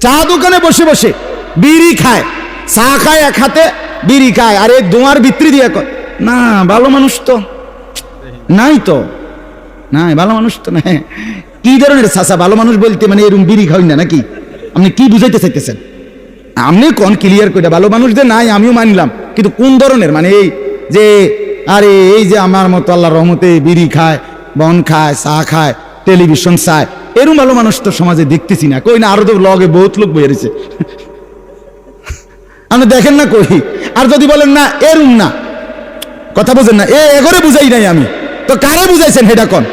চা দোকানে বসে বসে বিড়ি খায়, চা খায় এক হাতে, বিড়ি খায়, আরে দোয়ার ভিতরি দিয়ে না, ভালো মানুষ তো নাই, তো নাই, ভালো মানুষ তো নাই। কি ধরনের চাচা ভালো মানুষ বলতে? মানে এরকম বিড়ি খাই না নাকি? আপনি কি বুঝাইতে চাইতেছেন? আপনি কোন ক্লিয়ার করে, ভালো মানুষ যে নাই আমিও মানলাম, কিন্তু কোন ধরনের? মানে এই যে আরে এই যে আমার মতো আল্লাহর রহমতে বিড়ি খায়, বন খায়, চা খায়, টেলিভিশন চায়, এরকম ভালো মানুষ তো সমাজে দেখতেছি না। কই না, আরো তো লগে বহুত লোক বেরিয়েছে, আপনি দেখেন না কই? আর যদি বলেন না এরম না, কথা বোঝেন না, এগরে বুঝাই নাই আমি, তো কারে বুঝাইছেন সেটা কোন?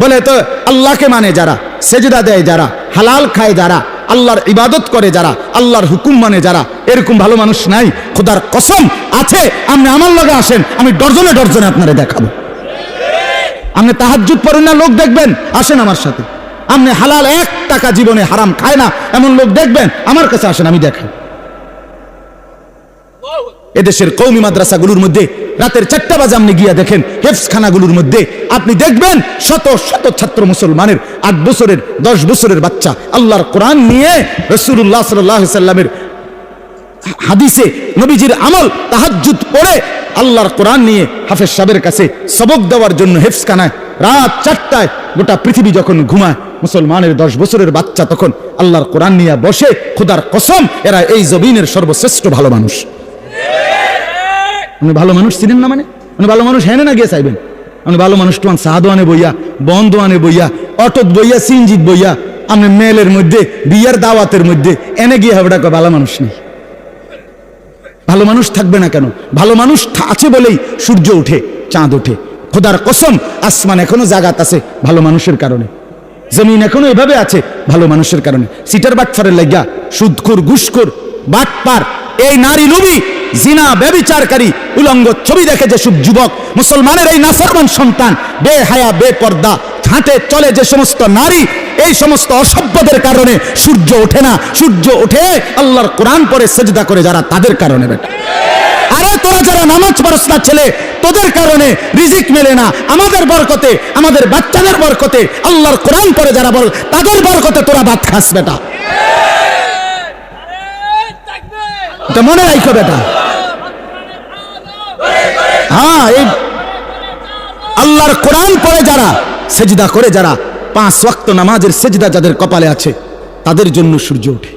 বলে তো আল্লাহকে মানে যারা, সেজদা দেয় যারা, হালাল খায় যারা, আল্লাহর ইবাদত করে যারা, আল্লাহর হুকুম মানে যারা, এরকম ভালো মানুষ নাই। খোদার কসম আছে, আপনি আমার লগে আসেন, আমি ডর্জনে ডর্জনে আপনারা দেখাবো। আপনি তাহাজ্জুদ পড়েন না, লোক দেখবেন, আসেন আমার সাথে। আপনি হালাল 1 টাকা জীবনে হারাম খায় না এমন লোক দেখবেন, আমার কাছে আসেন, আমি দেখাই। এদেশের কওমি মাদ্রাসাগুলোর মধ্যে রাতের 4টা বাজে আপনি গিয়া দেখেন, হেফজখানাগুলোর মধ্যে আপনি দেখবেন শত শত ছাত্র মুসলমানের 8 বছরের 10 বছরের বাচ্চা আল্লাহর কোরআন নিয়ে রাসূলুল্লাহ সাল্লাল্লাহু আলাইহি সাল্লামের হাদিসে নবীজির আমল তাহাজ্জুদ পড়ে আল্লাহর কোরআন নিয়ে হাফেজ সাহেবের কাছে সবক দেওয়ার জন্য হেফজখানায় রাত 4টায় গোটা পৃথিবী যখন ঘুমায়, মুসলমানের 10 বছরের বাচ্চা তখন আল্লাহর কোরআন নিয়ে বসে। খোদার কসম এরা এই জমিনের সর্বশ্রেষ্ঠ ভালো মানুষ। আপনি ভালো মানুষ ছিলেন না, মানে আপনি ভালো মানুষ হেনে না গিয়ে চাইবেন? আপনি ভালো মানুষ তোমার সাহাদোয়ানে বইয়া, বন্ধোয়ানে বইয়া, অটোত বইয়া, সিনজিত বইয়া, আপনি মেলের মধ্যে, বিয়ার দাওয়াতের মধ্যে এনে গিয়ে হবে ডাকা ভালো মানুষ নেই। ভালো মানুষ থাকবে না কেন? ভালো মানুষ আছে বলেই সূর্য ওঠে, চাঁদ ওঠে। খোদার কসম আসমান এখনো জাগাত আছে ভালো মানুষের কারণে, জমিন এখনো এভাবে আছে ভালো মানুষের কারণে। সিটার বাটফারের লাগিয়া সুদখোর, ঘুষখোর, বাটপার, এই নারী লোভী, জিনা ব্যভিচারকারী, উলঙ্গ ছবি দেখে যেসব যুবক, মুসলমানের এই নাফরমান সন্তান, বেহায়া বেপর্দা হাঁটে চলে যে সমস্ত নারী, এই সমস্ত অসভ্যদের কারণে সূর্য ওঠে না। সূর্য ওঠে আল্লাহর কোরআন পড়ে সেজদা করে যারা, তাদের কারণে। বেটা আরে তোরা যারা নামাজ পড়স না ছেলে, তোদের কারণে রিজিক মেলে না। আমাদের বরকতে, আমাদের বাচ্চাদের বরকতে, আল্লাহর কোরআন পড়ে যারা বল, তাদের বরকতে তোরা ভাত খাস। বেটা এটা মনে রাখো বেটা। হ্যাঁ, এই আল্লাহর কোরআন পড়ে যারা, সেজদা করে যারা, 5 ওয়াক্ত নামাজের সেজদা যাদের কপালে আছে, তাদের জন্য সূর্য ওঠে।